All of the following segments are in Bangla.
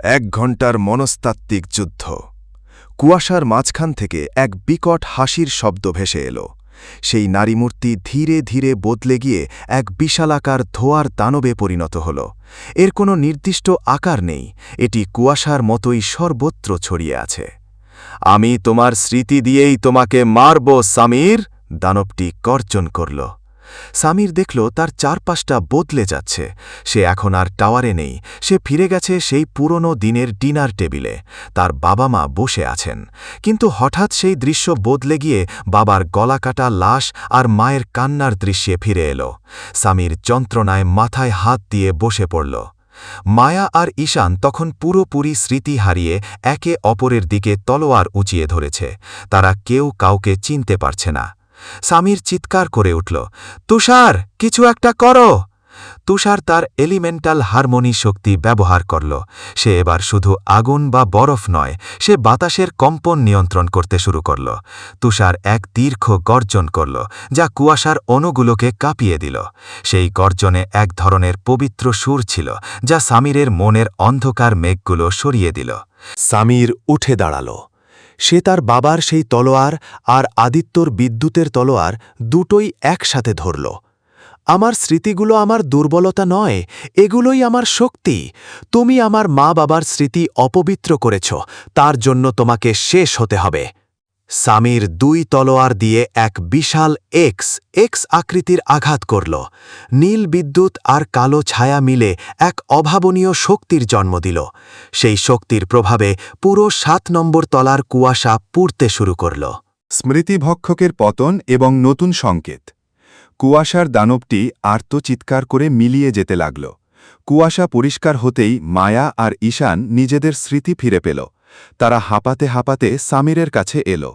1 ঘণ্টার মনস্তাত্ত্বিক যুদ্ধ। কুয়াশার মাঝখান থেকে এক বিকট হাসির শব্দ ভেসে এল। সেই নারীমূর্তি ধীরে ধীরে বদলে গিয়ে এক বিশালাকার ধোঁয়ার দানবে পরিণত হল। এর কোনো নির্দিষ্ট আকার নেই, এটি কুয়াশার মতোই সর্বত্র ছড়িয়ে আছে। আমি তোমার স্মৃতি দিয়েই তোমাকে মারব সামির, দানবটি গর্জন করল। সামির দেখল তার চারপাশটা বদলে যাচ্ছে। সে এখন আর টাওয়ারে নেই, সে ফিরে গেছে সেই পুরনো দিনের ডিনার টেবিলে। তার বাবা মা বসে আছেন, কিন্তু হঠাৎ সেই দৃশ্য বদলে গিয়ে বাবার গলাকাটা লাশ আর মায়ের কান্নার দৃশ্যে ফিরে এল। সামির যন্ত্রণায় মাথায় হাত দিয়ে বসে পড়ল। মায়া আর ঈশান তখন পুরোপুরি স্মৃতি হারিয়ে একে অপরের দিকে তলোয়ার উঁচিয়ে ধরেছে। তারা কেউ কাউকে চিনতে পারছে না। সামির চিৎকার করে উঠল, তুষার, কিছু একটা করো! তুষার তার এলিমেন্টাল হারমোনি শক্তি ব্যবহার করল। সে এবার শুধু আগুন বা বরফ নয়, সে বাতাসের কম্পন নিয়ন্ত্রণ করতে শুরু করল। তুষার এক দীর্ঘ গর্জন করল, যা কুয়াশার অণুগুলোকে কাঁপিয়ে দিল। সেই গর্জনে এক ধরনের পবিত্র সুর ছিল, যা সামিরের মনের অন্ধকার মেঘগুলো সরিয়ে দিল। সামির উঠে দাঁড়াল। সে তার বাবার সেই তলোয়ার আর আদিত্যর বিদ্যুতের তলোয়ার দুটোই একসাথে ধরল। আমার স্মৃতিগুলো আমার দুর্বলতা নয়, এগুলোই আমার শক্তি। তুমি আমার মা বাবার স্মৃতি অপবিত্র করেছ, তার জন্য তোমাকে শেষ হতে হবে। সামির দুই তলোয়ার দিয়ে এক বিশাল এক্স আকৃতির আঘাত করল। নীল বিদ্যুৎ আর কালো ছায়া মিলে এক অভাবনীয় শক্তির জন্ম দিল। সেই শক্তির প্রভাবে পুরো 7 নম্বর তলার কুয়াশা পুড়তে শুরু করল। স্মৃতিভক্ষকের পতন এবং নতুন সংকেত। কুয়াশার দানবটি আর্তচিৎকার করে মিলিয়ে যেতে লাগল। কুয়াশা পরিষ্কার হতেই মায়া আর ঈশান নিজেদের স্মৃতি ফিরে পেল। তারা হাঁপাতে হাঁপাতে সামিরের কাছে এল।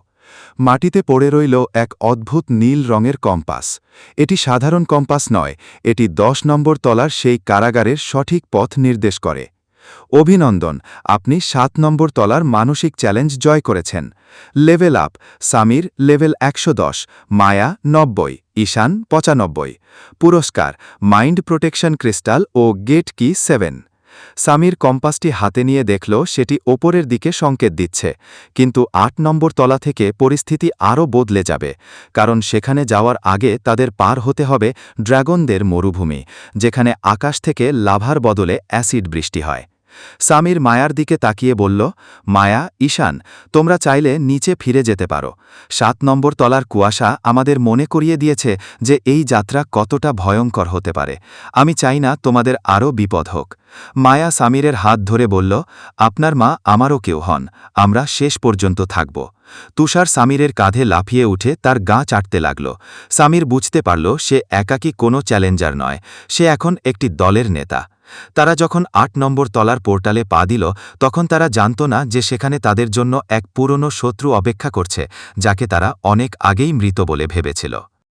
মাটিতে পড়ে রইল এক অদ্ভুত নীল রঙের কম্পাস। এটি সাধারণ কম্পাস নয়, এটি 10 নম্বর তলার সেই কারাগারের সঠিক পথ নির্দেশ করে। অভিনন্দন, আপনি 7 নম্বর তলার মানসিক চ্যালেঞ্জ জয় করেছেন। লেভেল আপ: সামির লেভেল 110, মায়া 90, ঈশান 95। পুরস্কার: মাইন্ড প্রোটেকশন ক্রিস্টাল ও গেট কি 7। সামির কম্পাসটি হাতে নিয়ে দেখল সেটি ওপরের দিকে সংকেত দিচ্ছে, কিন্তু 8 নম্বর তলা থেকে পরিস্থিতি আরও বদলে যাবে, কারণ সেখানে যাওয়ার আগে তাদের পার হতে হবে ড্রাগনদের মরুভূমি, যেখানে আকাশ থেকে লাভার বদলে অ্যাসিড বৃষ্টি হয়। সামির মায়ার দিকে তাকিয়ে বলল, মায়া, ঈশান, তোমরা চাইলে নিচে ফিরে যেতে পারো। 7 নম্বর তলার কুয়াশা আমাদের মনে করিয়ে দিয়েছে যে এই যাত্রা কতটা ভয়ঙ্কর হতে পারে। আমি চাই না তোমাদের আরও বিপদ হোক। মায়া সামিরের হাত ধরে বলল, আপনার মা আমারও কেউ হন, আমরা শেষ পর্যন্ত থাকব। তুষার সামিরের কাঁধে লাফিয়ে উঠে তার গা চাটতে লাগল। সামির বুঝতে পারল সে একাকী কোনো চ্যালেঞ্জার নয়, সে এখন একটি দলের নেতা। তারা যখন 8 নম্বর তলার পোর্টালে পা দিল, তখন তারা জানত না যে সেখানে তাদের জন্য এক পুরনো শত্রু অপেক্ষা করছে, যাকে তারা অনেক আগেই মৃত বলে ভেবেছিল।